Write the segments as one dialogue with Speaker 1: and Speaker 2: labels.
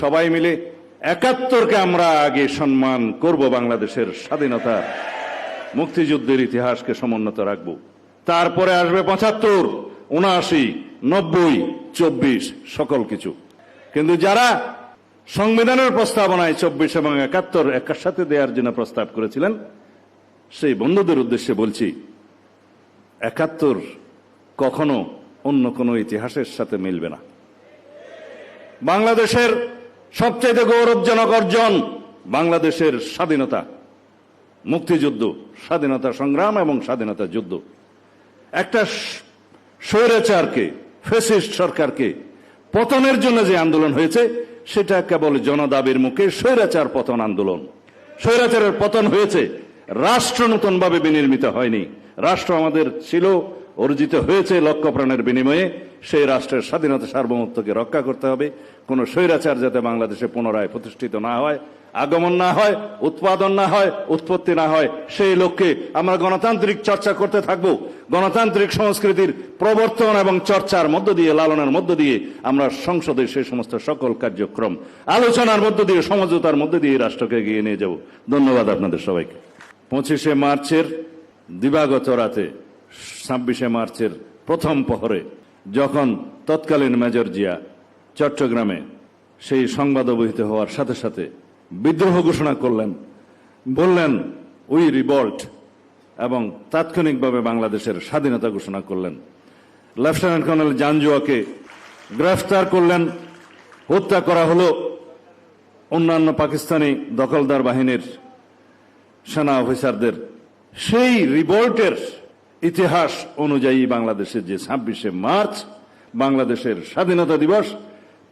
Speaker 1: সবাই মিলে ৭১কে আমরা আগে সম্মান করব, বাংলাদেশের স্বাধীনতা মুক্তিযুদ্ধের ইতিহাসকে সমুন্নত রাখব। তারপরে আসবে ৭৫, ৭৯, ৯০, ২৪ সকল কিছু। কিন্তু যারা সংবিধানের প্রস্তাবনায় ২৪ এবং ৭১ একসাথে দেওয়ার জন্য প্রস্তাব করেছিলেন, সেই বন্ধুদের উদ্দেশ্যে বলছি, ৭১ কখনো অন্য কোনো ইতিহাসের সাথে মিলবে না। বাংলাদেশের সবচেয়ে গৌরবজনক অর্জন বাংলাদেশের স্বাধীনতা, মুক্তিযুদ্ধ, স্বাধীনতা সংগ্রাম এবং স্বাধীনতা যুদ্ধ। একটা স্বৈরাচারকে, ফ্যাসিস্ট সরকারকে পতনের জন্য যে আন্দোলন হয়েছে, সেটা কেবল জনদাবির মুখে স্বৈরাচার পতন আন্দোলন। স্বৈরাচারের পতন হয়েছে, রাষ্ট্র নতুনভাবে বিনির্মিত হয়নি। রাষ্ট্র আমাদের ছিল, অর্জিত হয়েছে লক্ষ প্রাণের বিনিময়ে। সেই রাষ্ট্রের স্বাধীনতা সার্বভৌমত্বকে রক্ষা করতে হবে। কোন স্বৈরাচার যাতে বাংলাদেশে পুনরায় প্রতিষ্ঠিত না হয়, আগমন না হয়, উৎপাদন না হয়, উৎপত্তি না হয়, সেই লক্ষ্যে আমরা গণতান্ত্রিক চর্চা করতে থাকব। গণতান্ত্রিক সংস্কৃতির প্রবর্তন এবং চর্চার মধ্য দিয়ে, লালনের মধ্য দিয়ে আমরা সংসদে সেই সমস্ত সকল কার্যক্রম আলোচনার মধ্য দিয়ে, সমঝোতার মধ্য দিয়ে রাষ্ট্রকে এগিয়ে নিয়ে যাব। ধন্যবাদ আপনাদের সবাইকে। ২৫শে মার্চের দিবাগত রাতে, ২৬শে মার্চের প্রথম প্রহরে, যখন তৎকালীন মেজর জিয়া চট্টগ্রামে সেই সংবাদ অবহিত হওয়ার সাথে সাথে বিদ্রোহ ঘোষণা করলেন, বললেন উই রিভল্ট, এবং তাৎক্ষণিকভাবে বাংলাদেশের স্বাধীনতা ঘোষণা করলেন। লেফটেন্যান্ট কর্নেল জাঞ্জুয়াকে গ্রেফতার করলেন, হত্যা করা হলো অন্যান্য পাকিস্তানি দখলদার বাহিনীর সেনা অফিসারদের। সেই রিভল্টের ইতিহাস অনুযায়ী বাংলাদেশের যে ২৬শে মার্চ বাংলাদেশের স্বাধীনতা দিবস,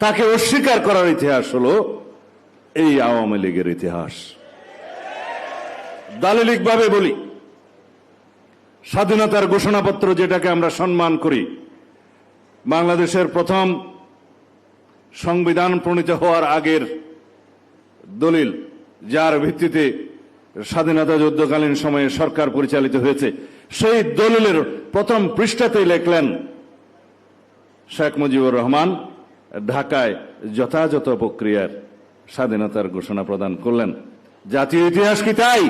Speaker 1: তাকে অস্বীকার করার ইতিহাস হলো এই আওয়ামী লীগের ইতিহাস। দালিলিকভাবে বলি, স্বাধীনতার ঘোষণাপত্র যেটাকে আমরা সম্মান করি, বাংলাদেশের প্রথম সংবিধান প্রণীত হওয়ার আগের দলিল, যার ভিত্তিতে স্বাধীনতা যুদ্ধকালীন সময়ে সরকার পরিচালিত হয়েছে, সেই দলিলের প্রথম পৃষ্ঠাতেই লিখলেন শেখ মুজিবুর রহমান ঢাকায় যথাযথ প্রক্রিয়ার স্বাধীনতার ঘোষণা প্রদান করলেন। জাতীয় ইতিহাস কি তাই?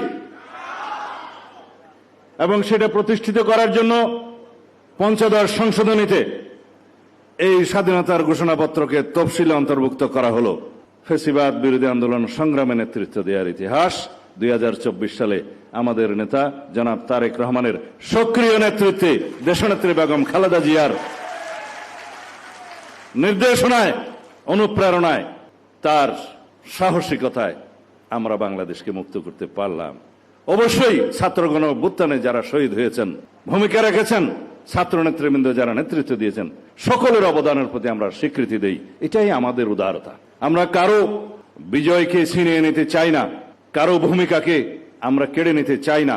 Speaker 1: এবং সেটা প্রতিষ্ঠিত করার জন্য পঞ্চদশ সংশোধনীতে এই স্বাধীনতার ঘোষণাপত্রকে তফসিলে অন্তর্ভুক্ত করা হলো। ফ্যাসিবাদ বিরোধী আন্দোলন সংগ্রামে নেতৃত্ব দেওয়ার ইতিহাস ২০২৪ সালে আমাদের নেতা জনাব তারেক রহমানের সক্রিয় নেতৃত্বে, দেশনেত্রী বেগম খালেদা জিয়ার নির্দেশনায়, অনুপ্রেরণায়, তার সাহসিকতায় আমরা বাংলাদেশকে মুক্ত করতে পারলাম। অবশ্যই ছাত্রগণ অভ্যুত্থানে যারা শহীদ হয়েছেন, ভূমিকা রেখেছেন, ছাত্র নেতৃবৃন্দ যারা নেতৃত্ব দিয়েছেন, সকলের অবদানের প্রতি আমরা স্বীকৃতি দেই। এটাই আমাদের উদারতা। আমরা কারো বিজয়কে ছিনিয়ে নিতে চাই না, কারো ভূমিকাকে আমরা কেড়ে নিতে চাই না।